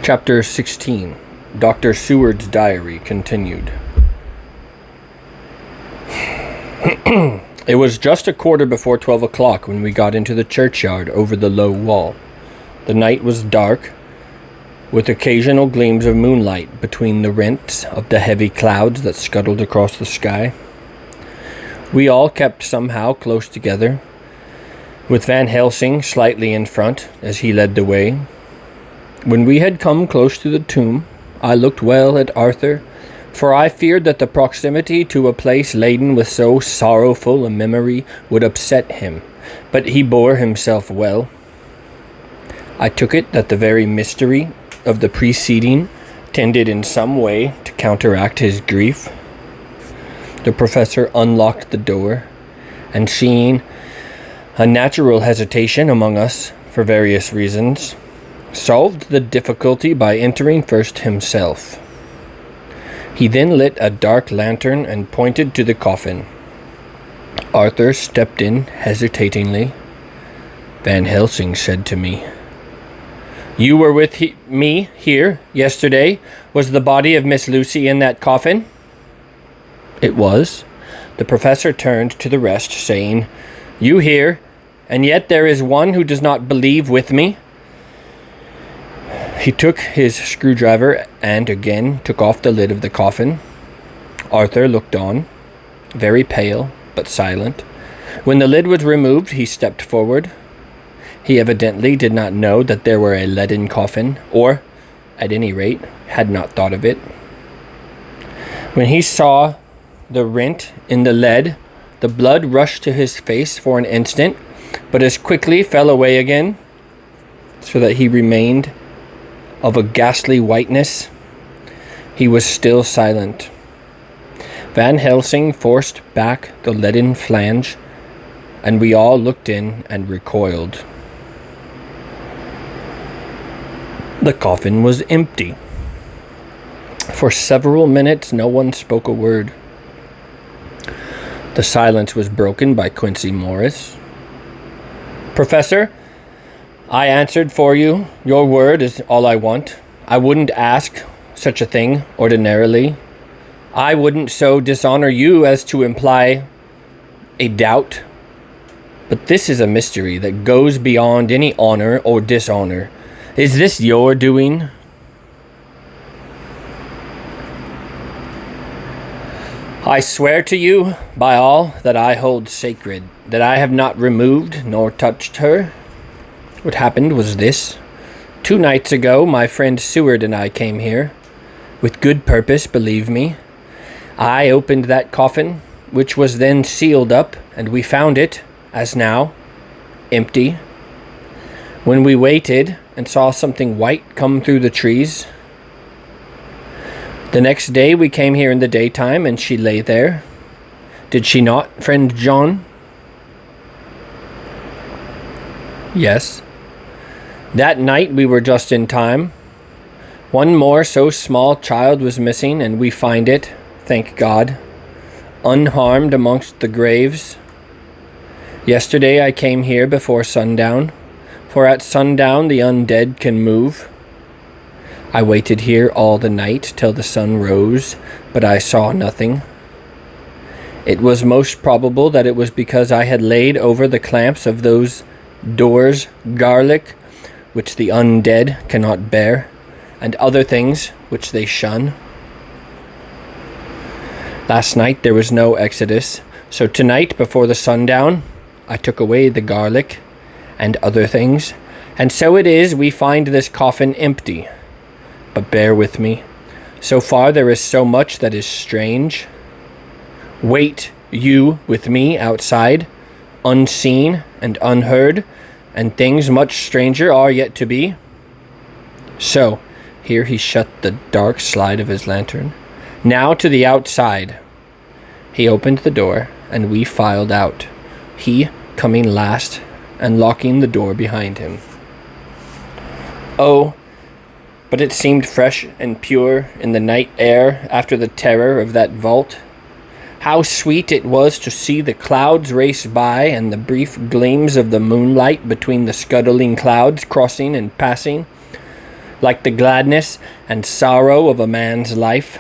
Chapter 16. Dr. Seward's Diary continued. It was just a quarter before 12 o'clock when we got into the churchyard over the low wall. The night was dark, with occasional gleams of moonlight between the rents of the heavy clouds that scuttled across the sky. We all kept somehow close together, with Van Helsing slightly in front as he led the way. When we had come close to the tomb, I looked well at Arthur, for I feared that the proximity to a place laden with so sorrowful a memory would upset him, but he bore himself well. I took it that the very mystery of the preceding tended in some way to counteract his grief. The professor unlocked the door, and seeing a natural hesitation among us for various reasons, solved the difficulty by entering first himself. He then lit a dark lantern and pointed to the coffin. Arthur stepped in hesitatingly. Van Helsing said to me, "You were with me here yesterday. Was the body of Miss Lucy in that coffin?" It was. The professor turned to the rest, saying, "You hear, and yet there is one who does not believe with me." He took his screwdriver and again took off the lid of the coffin. Arthur looked on, very pale but silent. When the lid was removed, he stepped forward. He evidently did not know that there were a leaden coffin, or, at any rate, had not thought of it. When he saw the rent in the lead, the blood rushed to his face for an instant, but as quickly fell away again, so that he remained of a ghastly whiteness. He was still silent. Van Helsing forced back the leaden flange, and we all looked in and recoiled. The coffin was empty. For several minutes no one spoke a word. The silence was broken by Quincy Morris. "Professor, I answered for you. Your word is all I want. I wouldn't ask such a thing ordinarily. I wouldn't so dishonor you as to imply a doubt. But this is a mystery that goes beyond any honor or dishonor. Is this your doing?" "I swear to you, by all that I hold sacred, that I have not removed nor touched her. What happened was this. 2 nights ago, my friend Seward and I came here. With good purpose, believe me. I opened that coffin, which was then sealed up, and we found it, as now, empty. When we waited and saw something white come through the trees. The next day we came here in the daytime, and she lay there. Did she not, friend John?" "Yes. That night we were just in time. One more so small child was missing, and we find it, thank God, unharmed amongst the graves. Yesterday I came here before sundown, for at sundown the undead can move. I waited here all the night till the sun rose, but I saw nothing. It was most probable that it was because I had laid over the clamps of those doors garlic, which the undead cannot bear, and other things which they shun. Last night there was no exodus, so tonight before the sundown I took away the garlic and other things, and so it is we find this coffin empty. But bear with me. So far there is so much that is strange. Wait you with me outside, unseen and unheard, and things much stranger are yet to be. So," here he shut the dark slide of his lantern, "now to the outside." He opened the door, and we filed out, he coming last and locking the door behind him. Oh, but it seemed fresh and pure in the night air after the terror of that vault. How sweet it was to see the clouds race by and the brief gleams of the moonlight between the scuttling clouds crossing and passing. like the gladness and sorrow of a man's life.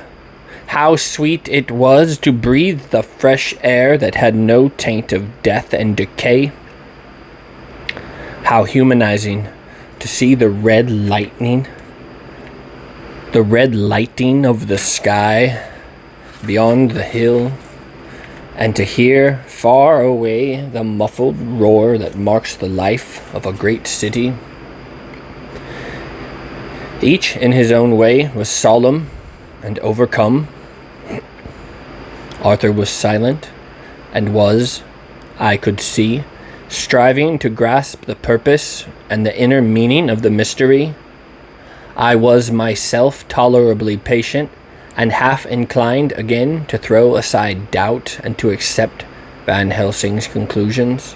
How sweet it was to breathe the fresh air that had no taint of death and decay. How humanizing to see the red lighting of the sky beyond the hill, and to hear far away the muffled roar that marks the life of a great city. Each in his own way was solemn and overcome. Arthur was silent and was, I could see, striving to grasp the purpose and the inner meaning of the mystery. I was myself tolerably patient and half inclined again to throw aside doubt and to accept Van Helsing's conclusions.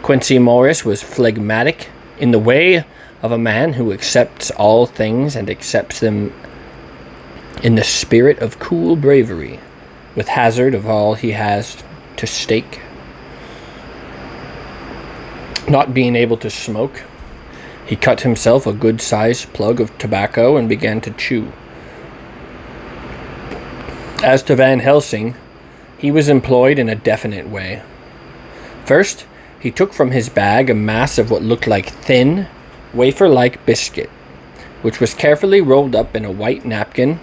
Quincey Morris was phlegmatic in the way of a man who accepts all things and accepts them in the spirit of cool bravery, with hazard of all he has to stake. Not being able to smoke, he cut himself a good-sized plug of tobacco and began to chew. As to Van Helsing, he was employed in a definite way. First, he took from his bag a mass of what looked like thin, wafer-like biscuit, which was carefully rolled up in a white napkin.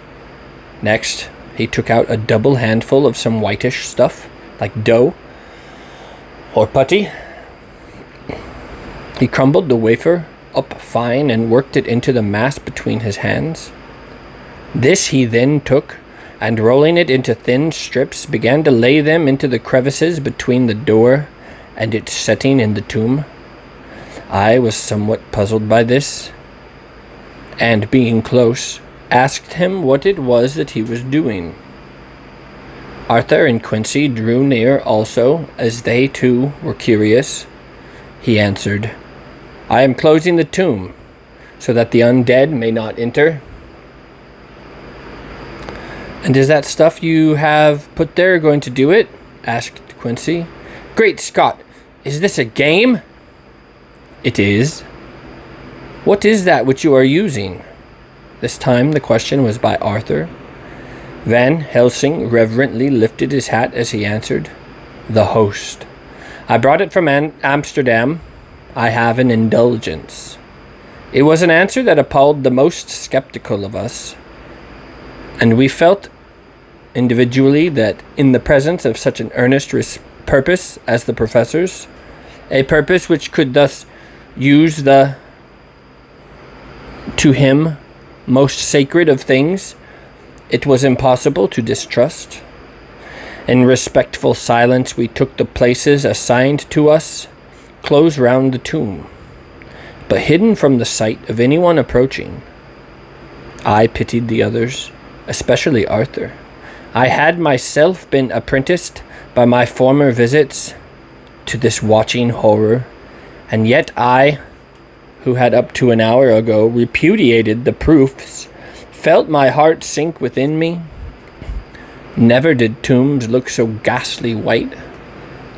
Next, he took out a double handful of some whitish stuff, like dough or putty. He crumbled the wafer up fine and worked it into the mass between his hands. This he then took, and rolling it into thin strips, began to lay them into the crevices between the door and its setting in the tomb. I was somewhat puzzled by this, and being close, asked him what it was that he was doing. Arthur and Quincey drew near also, as they too were curious. He answered, "I am closing the tomb, so that the undead may not enter." "And is that stuff you have put there going to do it?" asked Quincey. "Great Scott, is this a game?" "It is." "What is that which you are using?" This time the question was by Arthur. Van Helsing reverently lifted his hat as he answered, "The host. I brought it from Amsterdam. I have an indulgence." It was an answer that appalled the most skeptical of us, and we felt individually that in the presence of such an earnest purpose as the professor's, a purpose which could thus use the, to him, most sacred of things, it was impossible to distrust. In respectful silence we took the places assigned to us, close round the tomb, but hidden from the sight of anyone approaching. I pitied the others, especially Arthur. I had myself been apprenticed by my former visits to this watching horror, and yet I, who had up to an hour ago repudiated the proofs, felt my heart sink within me. Never did tombs look so ghastly white.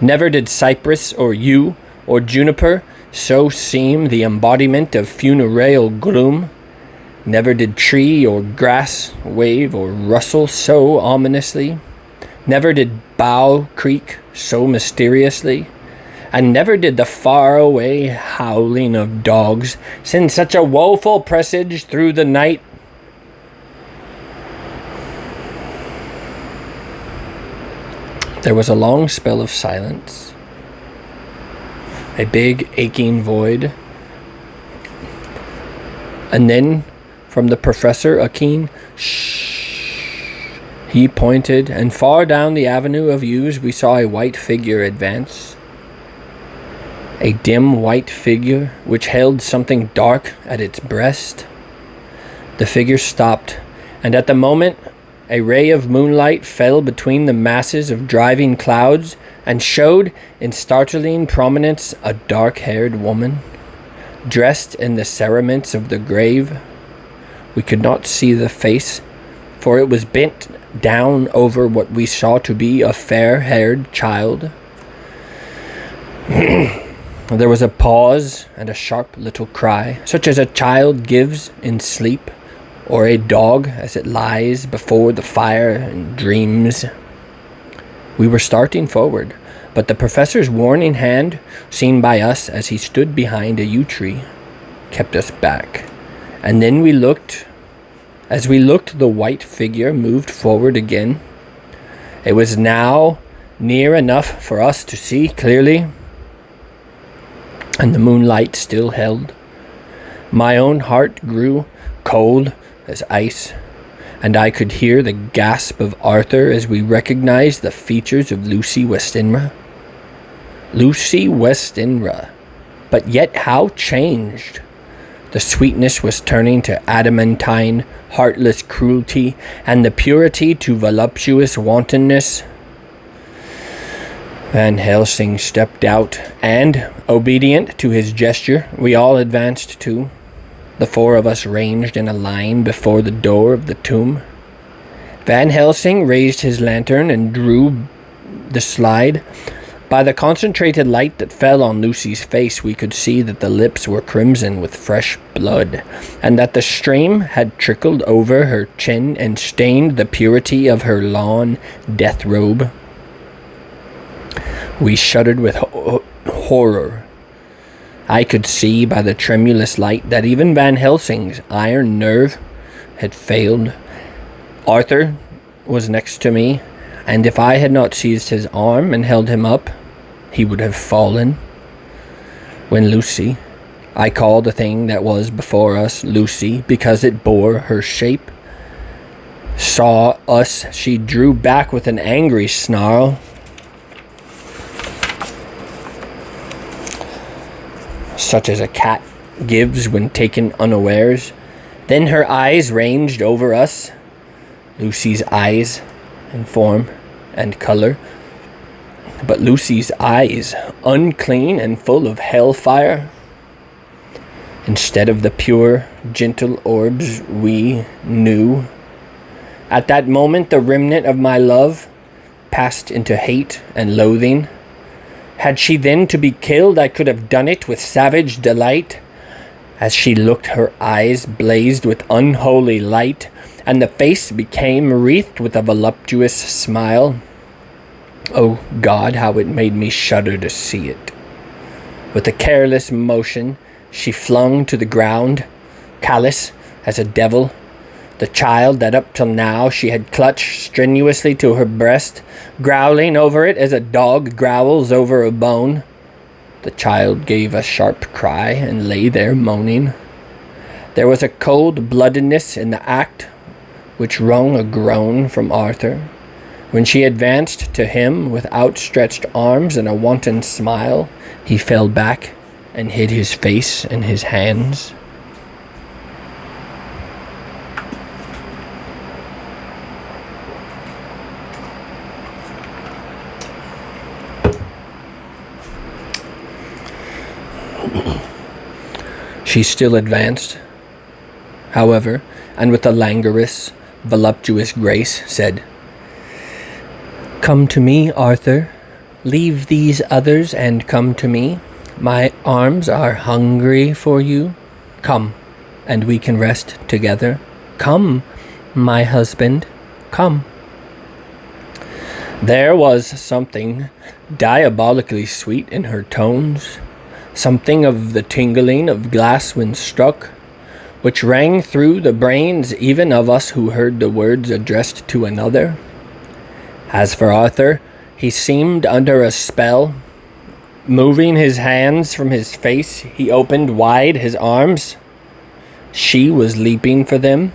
Never did cypress or yew or juniper so seem the embodiment of funereal gloom. Never did tree or grass wave or rustle so ominously. Never did bough creak so mysteriously. And never did the far-away howling of dogs send such a woeful presage through the night. There was a long spell of silence, a big aching void, and then from the professor a keen shh. He pointed, and far down the avenue of yews we saw a white figure advance. A dim white figure which held something dark at its breast. The figure stopped, and at the moment a ray of moonlight fell between the masses of driving clouds and showed in startling prominence a dark-haired woman, dressed in the cerements of the grave. We could not see the face, for it was bent down over what we saw to be a fair-haired child. There was a pause and a sharp little cry, such as a child gives in sleep, or a dog as it lies before the fire and dreams. We were starting forward, but the professor's warning hand, seen by us as he stood behind a yew tree, kept us back. And then as we looked, the white figure moved forward again. It was now near enough for us to see clearly, and the moonlight still held. My own heart grew cold as ice, and I could hear the gasp of Arthur as we recognized the features of Lucy Westenra. Lucy Westenra, but yet how changed! The sweetness was turning to adamantine, heartless cruelty, and the purity to voluptuous wantonness. Van Helsing stepped out, and, obedient to his gesture, we all advanced too. The four of us ranged in a line before the door of the tomb. Van Helsing raised his lantern and drew the slide. By the concentrated light that fell on Lucy's face, we could see that the lips were crimson with fresh blood, and that the stream had trickled over her chin and stained the purity of her lawn death robe. We shuddered with horror. I could see by the tremulous light that even Van Helsing's iron nerve had failed. Arthur was next to me, and if I had not seized his arm and held him up, he would have fallen. When Lucy, I called the thing that was before us Lucy because it bore her shape, saw us, she drew back with an angry snarl. Such as a cat gives when taken unawares. Then her eyes ranged over us, Lucy's eyes in form and color, but Lucy's eyes unclean and full of hellfire, instead of the pure, gentle orbs we knew. At that moment, the remnant of my love passed into hate and loathing. Had she then to be killed, I could have done it with savage delight. As she looked, her eyes blazed with unholy light, and the face became wreathed with a voluptuous smile. Oh God, how it made me shudder to see it. With a careless motion, she flung to the ground, callous as a devil, the child that up till now she had clutched strenuously to her breast, growling over it as a dog growls over a bone. The child gave a sharp cry and lay there moaning. There was a cold-bloodedness in the act which wrung a groan from Arthur. When she advanced to him with outstretched arms and a wanton smile, he fell back and hid his face in his hands. She still advanced, however, and with a languorous, voluptuous grace said, "Come to me, Arthur. Leave these others and come to me. My arms are hungry for you. Come, and we can rest together. Come, my husband, come." There was something diabolically sweet in her tones, something of the tingling of glass when struck, which rang through the brains even of us who heard the words addressed to another. As for Arthur, he seemed under a spell. Moving his hands from his face, he opened wide his arms. She was leaping for them.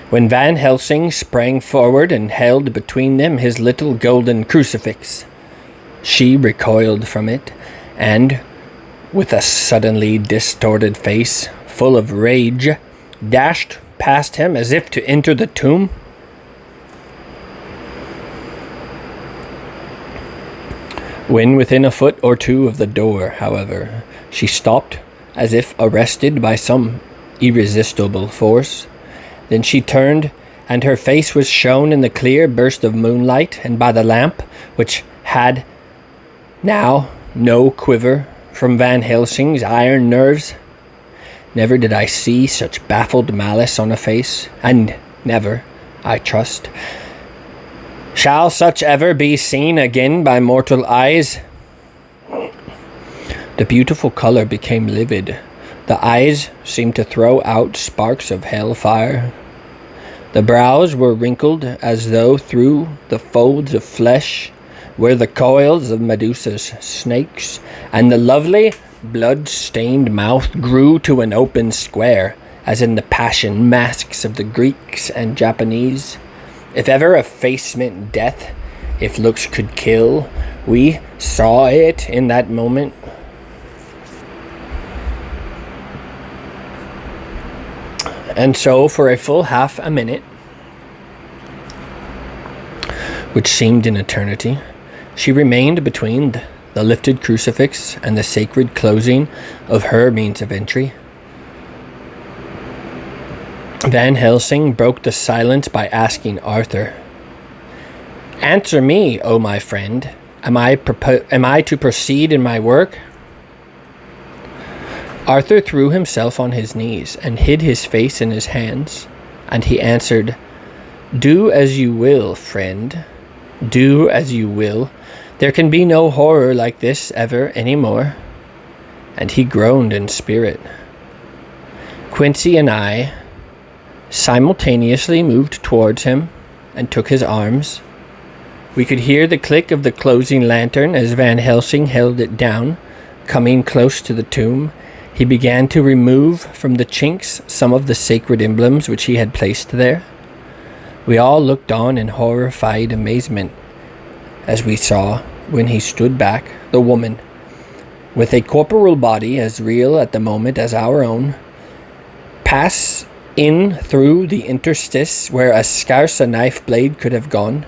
When Van Helsing sprang forward and held between them his little golden crucifix, she recoiled from it, and, with a suddenly distorted face, full of rage, dashed past him as if to enter the tomb. When within a foot or two of the door, however, she stopped, as if arrested by some irresistible force. Then she turned, and her face was shown in the clear burst of moonlight, and by the lamp, which had now no quiver from Van Helsing's iron nerves. Never did I see such baffled malice on a face, and never, I trust, shall such ever be seen again by mortal eyes. The beautiful color became livid. The eyes seemed to throw out sparks of hellfire. The brows were wrinkled as though through the folds of flesh were the coils of Medusa's snakes, and the lovely, blood-stained mouth grew to an open square, as in the passion masks of the Greeks and Japanese. If ever a face meant death, if looks could kill, we saw it in that moment. And so, for a full half a minute, which seemed an eternity, she remained between the lifted crucifix and the sacred closing of her means of entry. Van Helsing broke the silence by asking Arthur, "Answer me, O my friend. Am I to proceed in my work?" Arthur threw himself on his knees and hid his face in his hands, and he answered, "Do as you will, friend. Do as you will. There can be no horror like this ever any more." And he groaned in spirit. Quincy and I simultaneously moved towards him and took his arms. We could hear the click of the closing lantern as Van Helsing held it down. Coming close to the tomb, he began to remove from the chinks some of the sacred emblems which he had placed there. We all looked on in horrified amazement as we saw, when he stood back, the woman, with a corporeal body as real at the moment as our own, pass in through the interstice where scarce a knife blade could have gone.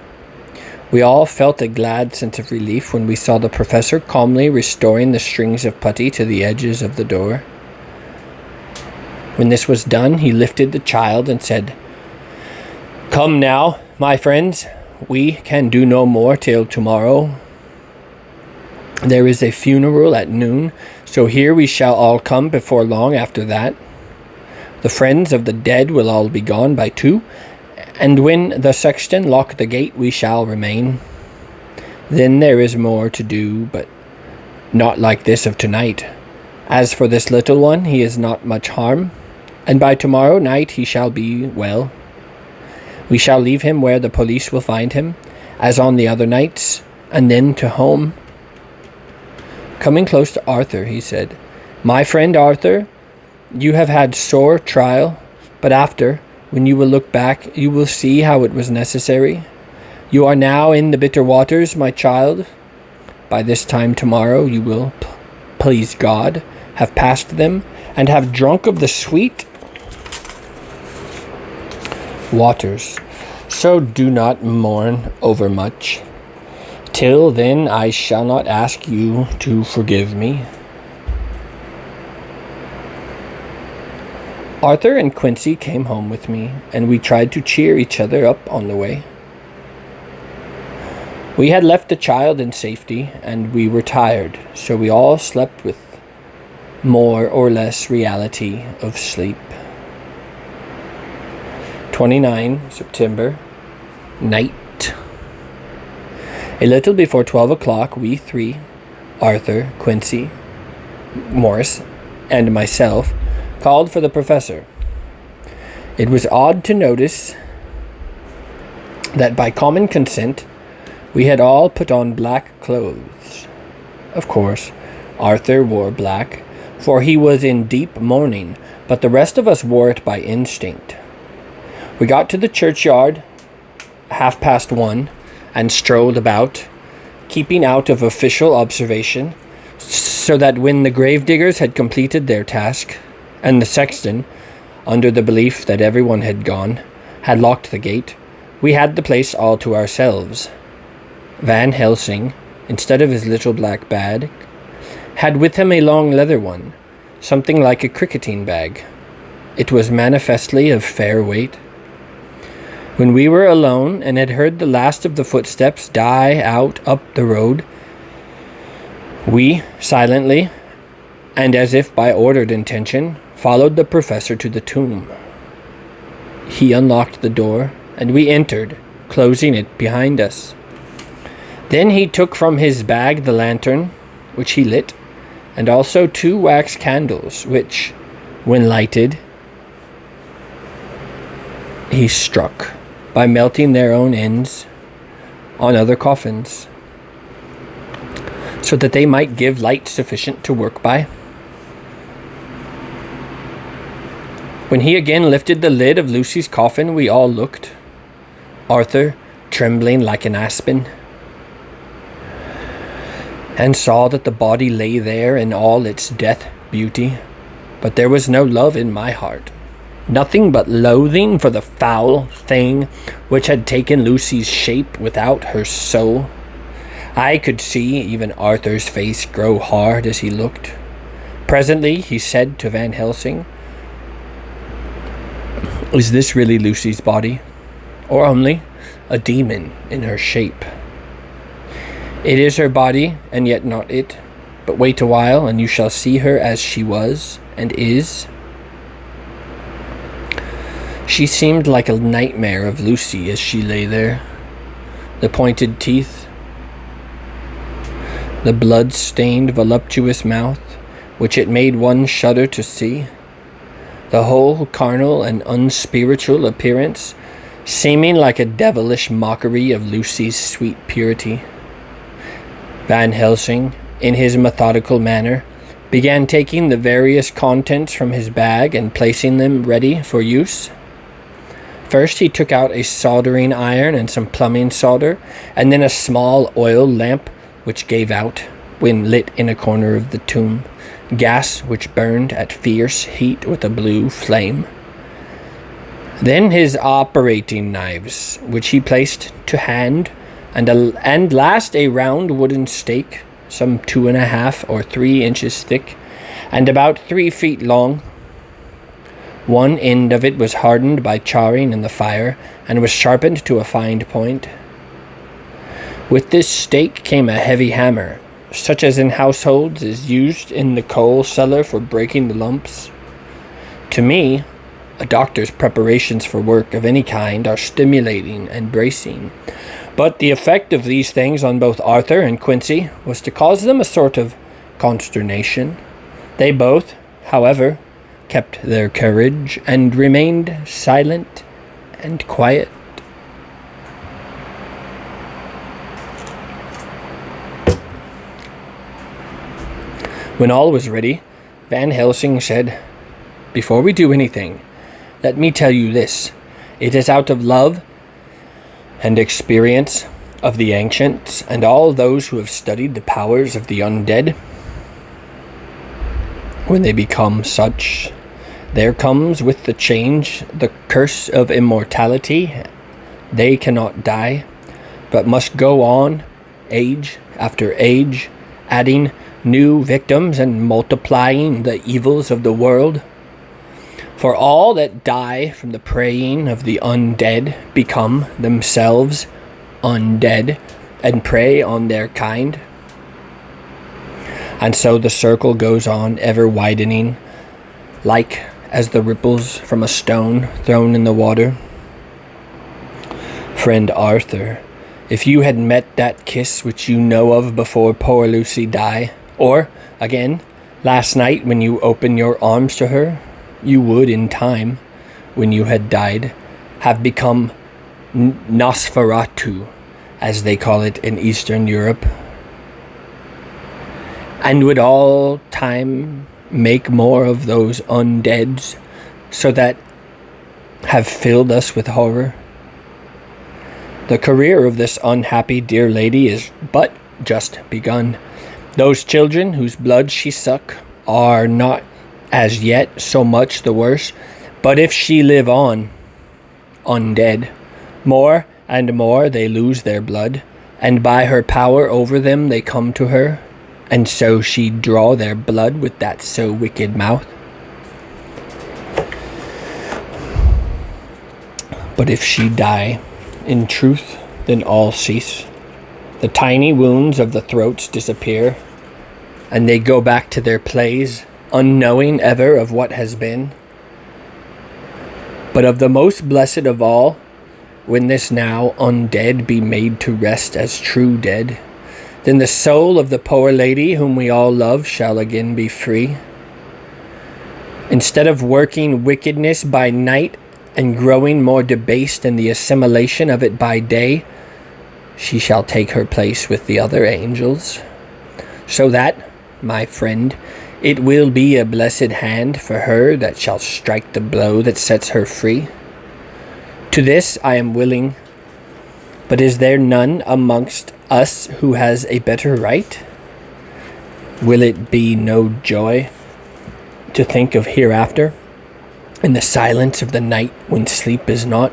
We all felt a glad sense of relief when we saw the professor calmly restoring the strings of putty to the edges of the door. When this was done, he lifted the child and said, "Come now, my friends, we can do no more till tomorrow. There is a funeral at noon, so here we shall all come before long after that. The friends of the dead will all be gone by 2, and when the sexton lock the gate, we shall remain. Then there is more to do, but not like this of tonight. As for this little one, he is not much harm, and by tomorrow night he shall be well. We shall leave him where the police will find him, as on the other nights, and then to home." Coming close to Arthur, he said, "My friend Arthur, you have had sore trial, but after, when you will look back, you will see how it was necessary. You are now in the bitter waters, my child. By this time tomorrow you will, please God, have passed them, and have drunk of the sweet waters. So do not mourn overmuch. Till then I shall not ask you to forgive me." Arthur and Quincy came home with me, and we tried to cheer each other up on the way. We had left the child in safety, and we were tired, so we all slept with more or less reality of sleep. 29 September, night. A little before 12 o'clock, we 3, Arthur, Quincy, Morris, and myself, called for the professor. It was odd to notice that by common consent, we had all put on black clothes. Of course, Arthur wore black, for he was in deep mourning, but the rest of us wore it by instinct. We got to the churchyard 1:30 and strolled about, keeping out of official observation, so that when the gravediggers had completed their task, and the sexton, under the belief that everyone had gone, had locked the gate, we had the place all to ourselves. Van Helsing, instead of his little black bag, had with him a long leather one, something like a cricketing bag. It was manifestly of fair weight. When we were alone and had heard the last of the footsteps die out up the road, we silently and as if by ordered intention, followed the professor to the tomb. He unlocked the door, and we entered, closing it behind us. Then he took from his bag the lantern, which he lit, and also 2 wax candles, which, when lighted, he struck by melting their own ends on other coffins, so that they might give light sufficient to work by. When he again lifted the lid of Lucy's coffin, we all looked, Arthur trembling like an aspen, and saw that the body lay there in all its death beauty, but there was no love in my heart, nothing but loathing for the foul thing which had taken Lucy's shape without her soul. I could see even Arthur's face grow hard as he looked. Presently he said to Van Helsing, "Is this really Lucy's body, or only a demon in her shape?" "It is her body, and yet not it. But wait a while, and you shall see her as she was and is." She seemed like a nightmare of Lucy as she lay there. The pointed teeth, the blood-stained, voluptuous mouth, which it made one shudder to see, the whole carnal and unspiritual appearance, seeming like a devilish mockery of Lucy's sweet purity. Van Helsing, in his methodical manner, began taking the various contents from his bag and placing them ready for use. First he took out a soldering iron and some plumbing solder, and then a small oil lamp which gave out, when lit in a corner of the tomb, gas which burned at fierce heat with a blue flame. Then his operating knives, which he placed to hand, and last a round wooden stake, some 2.5 or 3 inches thick, and about 3 feet long. One end of it was hardened by charring in the fire, and was sharpened to a fine point. With this stake came a heavy hammer, such as in households is used in the coal cellar for breaking the lumps. To me, a doctor's preparations for work of any kind are stimulating and bracing, but the effect of these things on both Arthur and Quincy was to cause them a sort of consternation. They both, however, kept their courage and remained silent and quiet. When all was ready, Van Helsing said, "Before we do anything, let me tell you this. It is out of love and experience of the ancients and all those who have studied the powers of the undead. When they become such, there comes with the change the curse of immortality. They cannot die, but must go on, age after age, adding new victims and multiplying the evils of the world. For all that die from the preying of the undead become themselves undead and prey on their kind. And so the circle goes on, ever widening, like as the ripples from a stone thrown in the water. Friend Arthur, if you had met that kiss which you know of before poor Lucy died, or, again, last night when you opened your arms to her, you would in time, when you had died, have become Nosferatu, as they call it in Eastern Europe, and would all time make more of those undeads, so that have filled us with horror. The career of this unhappy dear lady is but just begun. Those children whose blood she suck are not as yet so much the worse, but if she live on, undead, more and more they lose their blood, and by her power over them they come to her, and so she draw their blood with that so wicked mouth. But if she die, in truth, then all cease. The tiny wounds of the throats disappear, and they go back to their plays, unknowing ever of what has been. But of the most blessed of all, when this now undead be made to rest as true dead, then the soul of the poor lady whom we all love shall again be free. Instead of working wickedness by night and growing more debased in the assimilation of it by day, she shall take her place with the other angels. So that, my friend, it will be a blessed hand for her that shall strike the blow that sets her free. To this I am willing, but is there none amongst us who has a better right? Will it be no joy to think of hereafter, in the silence of the night when sleep is not?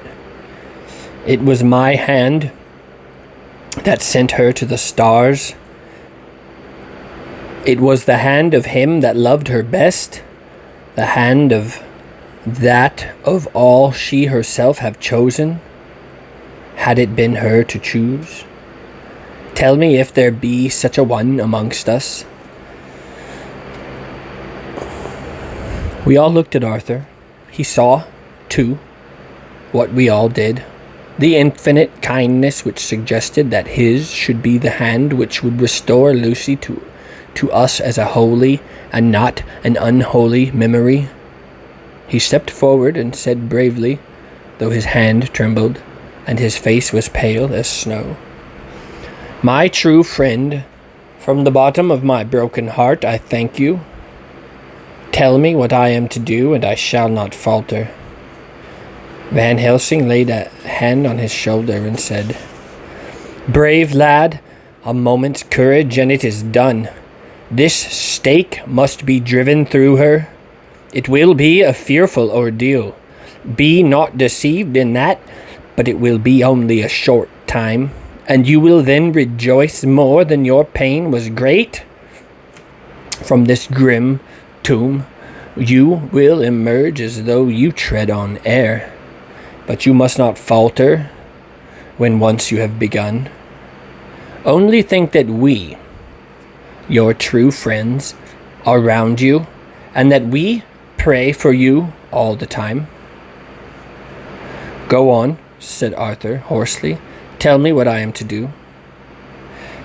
It was my hand that sent her to the stars. It was the hand of him that loved her best, the hand of that of all she herself have chosen, had it been her to choose. Tell me if there be such a one amongst us. We all looked at Arthur. He saw, too, what we all did, the infinite kindness which suggested that his should be the hand which would restore Lucy to us as a holy and not an unholy memory. He stepped forward and said bravely, though his hand trembled and his face was pale as snow, "My true friend, from the bottom of my broken heart I thank you. Tell me what I am to do, and I shall not falter." Van Helsing laid a hand on his shoulder and said, "Brave lad, a moment's courage and it is done. This stake must be driven through her. It will be a fearful ordeal. Be not deceived in that, but it will be only a short time, and you will then rejoice more than your pain was great. From this grim tomb you will emerge as though you tread on air, but you must not falter when once you have begun. Only think that we, your true friends, are round you, and that we pray for you all the time." "Go on," said Arthur hoarsely. "Tell me what I am to do."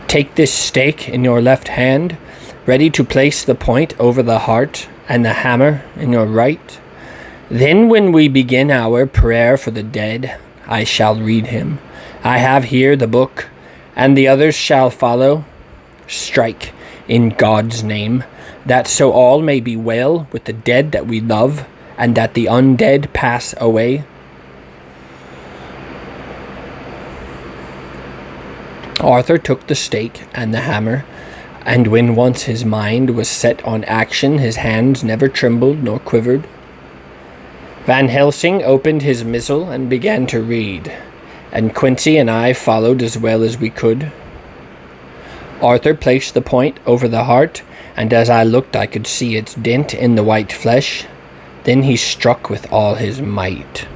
"Take this stake in your left hand, ready to place the point over the heart, and the hammer in your right. Then when we begin our prayer for the dead, I shall read him. I have here the book, and the others shall follow. Strike in God's name, that so all may be well with the dead that we love, and that the undead pass away." Arthur took the stake and the hammer, and when once his mind was set on action, his hands never trembled nor quivered. Van Helsing opened his missal and began to read, and Quincy and I followed as well as we could. Arthur placed the point over the heart, and as I looked I could see its dent in the white flesh. Then he struck with all his might.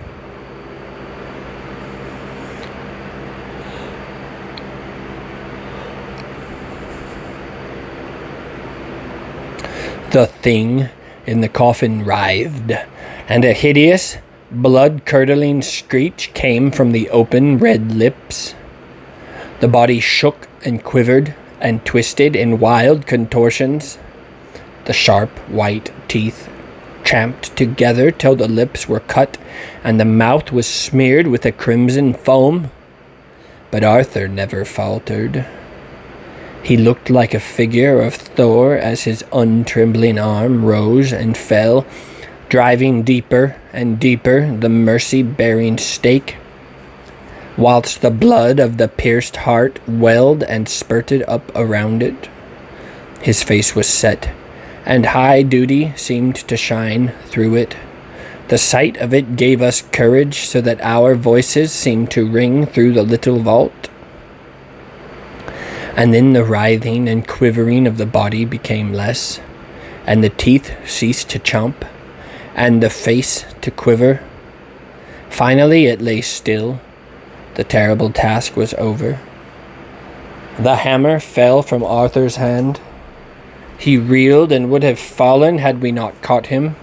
The thing in the coffin writhed, and a hideous, blood-curdling screech came from the open red lips. The body shook and quivered and twisted in wild contortions. The sharp white teeth champed together till the lips were cut and the mouth was smeared with a crimson foam. But Arthur never faltered. He looked like a figure of Thor as his untrembling arm rose and fell, driving deeper and deeper the mercy-bearing stake, whilst the blood of the pierced heart welled and spurted up around it. His face was set, and high duty seemed to shine through it. The sight of it gave us courage, so that our voices seemed to ring through the little vault. And then the writhing and quivering of the body became less, and the teeth ceased to chomp, and the face to quiver. Finally it lay still. The terrible task was over. The hammer fell from Arthur's hand. He reeled and would have fallen had we not caught him.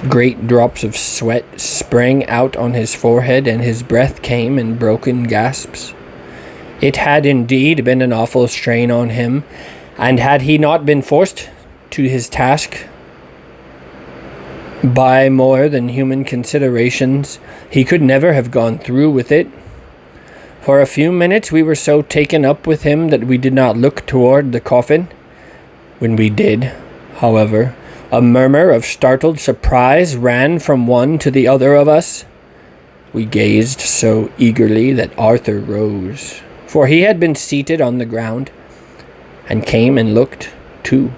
Great drops of sweat sprang out on his forehead, and his breath came in broken gasps. It had indeed been an awful strain on him, and had he not been forced to his task by more than human considerations, he could never have gone through with it. For a few minutes we were so taken up with him that we did not look toward the coffin. When we did, however, a murmur of startled surprise ran from one to the other of us. We gazed so eagerly that Arthur rose, for he had been seated on the ground, and came and looked, too.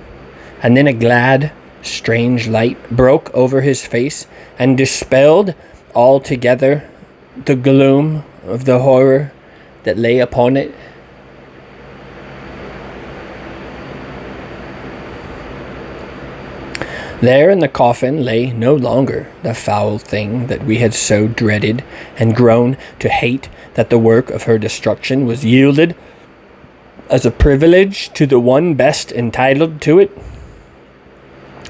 And then a glad, strange light broke over his face and dispelled altogether the gloom of the horror that lay upon it. There in the coffin lay no longer the foul thing that we had so dreaded and grown to hate, that the work of her destruction was yielded as a privilege to the one best entitled to it.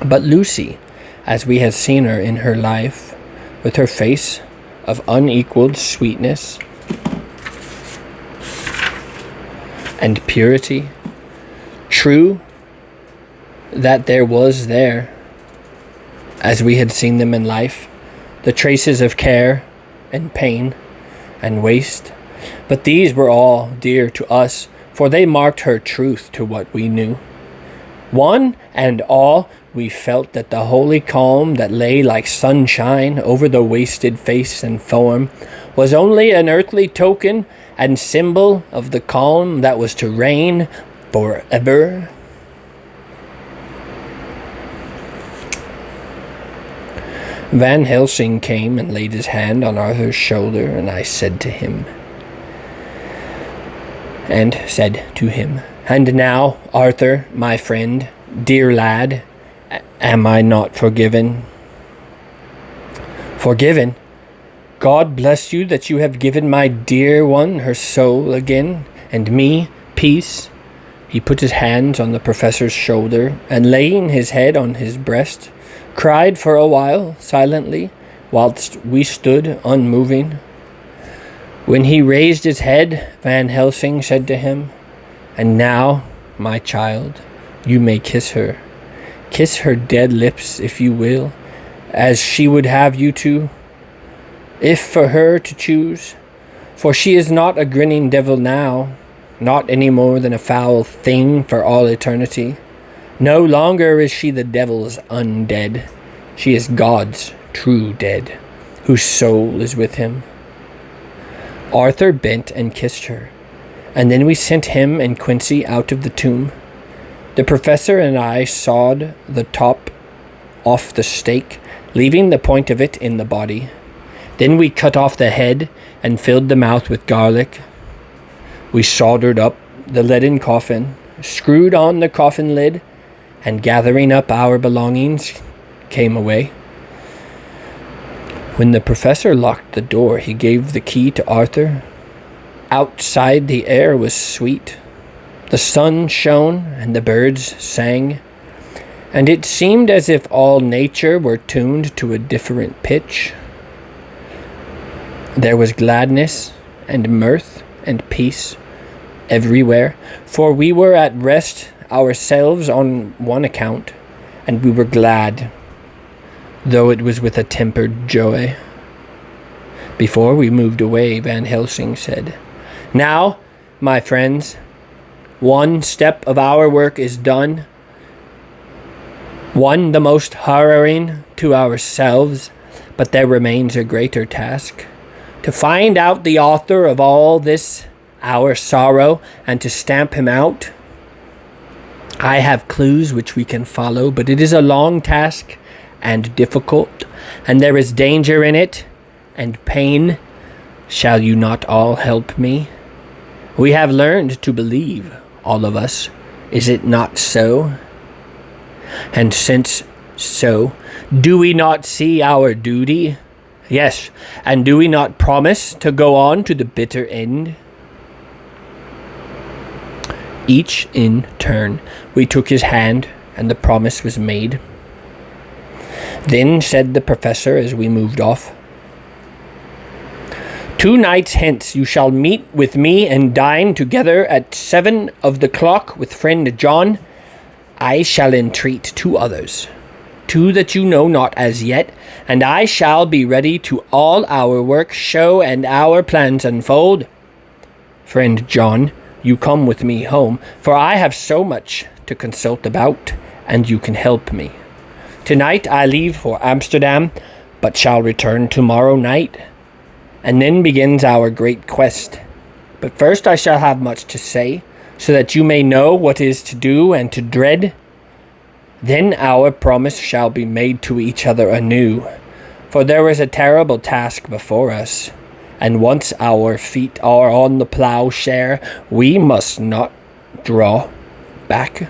But Lucy, as we had seen her in her life, with her face of unequaled sweetness and purity, true that there was there, as we had seen them in life, the traces of care and pain and waste, but these were all dear to us, for they marked her truth to what we knew. One and all, we felt that the holy calm that lay like sunshine over the wasted face and form was only an earthly token and symbol of the calm that was to reign forever. Van Helsing came and laid his hand on Arthur's shoulder, and I said to him, "And now, Arthur, my friend, dear lad, am I not forgiven?" "Forgiven? God bless you that you have given my dear one her soul again, and me peace." He put his hands on the professor's shoulder, and laying his head on his breast, cried for a while silently, whilst we stood unmoving. When he raised his head, Van Helsing said to him, "And now, my child, you may kiss her. Kiss her dead lips, if you will, as she would have you to, if for her to choose. For she is not a grinning devil now, not any more than a foul thing for all eternity. No longer is she the devil's undead. She is God's true dead, whose soul is with him." Arthur bent and kissed her, and then we sent him and Quincy out of the tomb. The professor and I sawed the top off the stake, leaving the point of it in the body. Then we cut off the head and filled the mouth with garlic. We soldered up the leaden coffin, screwed on the coffin lid, and gathering up our belongings, came away. When the professor locked the door, he gave the key to Arthur. Outside the air was sweet. The sun shone and the birds sang, and it seemed as if all nature were tuned to a different pitch. There was gladness and mirth and peace everywhere, for we were at rest ourselves on one account, and we were glad, though it was with a tempered joy. Before we moved away, Van Helsing said, "Now, my friends, one step of our work is done, one the most harrowing to ourselves, but there remains a greater task, to find out the author of all this, our sorrow, and to stamp him out. I have clues which we can follow, but it is a long task and difficult, and there is danger in it, and pain. Shall you not all help me? We have learned to believe, all of us. Is it not so? And since so, do we not see our duty? Yes, and do we not promise to go on to the bitter end? Each in turn, we took his hand, and the promise was made. Then said the professor as we moved off, 2 nights hence you shall meet with me and dine together at 7 of the clock with friend John. I shall entreat 2 others, 2 that you know not as yet, and I shall be ready to all our work show and our plans unfold. Friend John, you come with me home, for I have so much to consult about, and you can help me. Tonight I leave for Amsterdam, but shall return tomorrow night. And then begins our great quest. But first I shall have much to say, so that you may know what is to do and to dread. Then our promise shall be made to each other anew, for there is a terrible task before us, and once our feet are on the plowshare, we must not draw back.